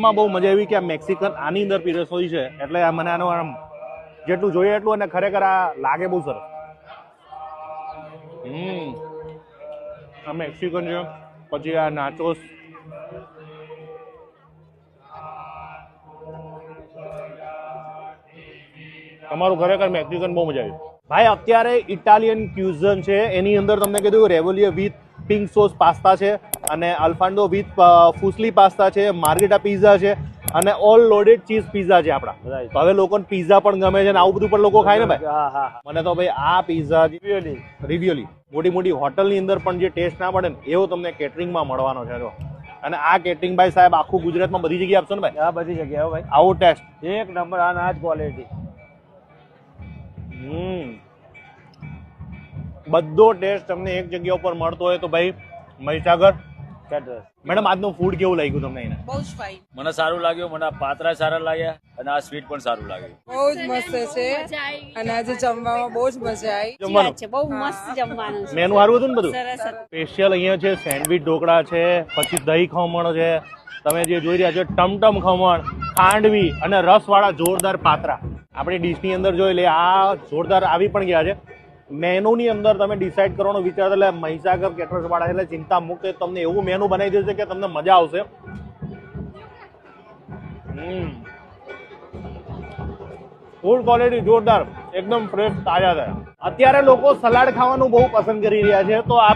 માં બહુ મજા આવી કે આ મેક્સિકન આની અંદર પીરસોઈ છે એટલે મને આનો આમ જેટલું જોઈએ એટલું અને ખરેખર આ લાગે બહુ સરસ. આ મેક્સિકન છે, પછી આ નાચોસ, તમારું ખરેખર મેક્સિકન બહુ મજા આવી ભાઈ. અત્યારે ઇટાલિયન ક્યુઝન છે, એની અંદર તમને કીધું રેવોલિયો વિથ પિંક સોસ પાસ્તા છે અને અલ્ફાન્ડો વિથ ફુસલી પાસ્તા છે, માર્ગેટા પિઝા છે અને ઓલ લોડેડ ચીઝ પિઝા છે આપણા. તો હવે લોકોને પિઝા પણ ગમે છે અને આવું બધું પણ લોકો ખાય ને ભાઈ. મને તો ભાઈ આ પિઝા રિવ્યોલી મોટી મોટી હોટલની અંદર પણ જે ટેસ્ટ ના મળે ને એવો તમને કેટરિંગમાં મળવાનો છે. અને આ કેટરિંગ ભાઈ સાહેબ આખું ગુજરાતમાં બધી જગ્યાએ આપશો ને ભાઈ? આ બધી જગ્યાએ ભાઈ આવો ટેસ્ટ એક નંબર, આ જ ક્વોલિટી. બધો ટેસ્ટ તમને એક જગ્યા ઉપર મળતો હોય તો ભાઈ મહીસાગર કેટરર્સ. મેડમ આજનું ફૂડ કેવું લાગ્યું તમને? એને બહુ જ ફાઇન, મને સારું લાગ્યું, મને આ પાત્રા સારા લાગ્યા અને આ સ્વીટ પણ સારું લાગ્યું. બહુ જ મસ્ત છે અને આજે જમવામાં બહુ જ મજા આવી. જમવાનું છે, બહુ મસ્ત જમવાનું છે. મેનુ સારું હતું ને બધું? સરસ હતું. સ્પેશિયલ અહીંયા છે સેન્ડવિચ ઢોકળા છે, પછી દહીં ખમણ છે, તમે જે જોઈ રહ્યા છો ટમટમ ખમણ, ખાંડવી અને રસવાળા જોરદાર પાત્રા આપણી ડીશની અંદર જોઈ લે. આ જોરદાર આવી પણ ગયા છે. મેનુની અંદર તમે ડિસાઈડ કરવાનો વિચાર એટલે મહીસાગર કેટરર્સ વાળા એટલે ચિંતા મુક્ત તમને એવું મેનુ બનાવી દેશે કે તમને મજા આવશે. ફૂડ ક્વોલિટી જોરદાર, એકદમ ફ્રેશ તાજા થયા. અત્યારે લોકો સલાડ ખાવાનું બહુ પસંદ કરી રહ્યા છે, તો આ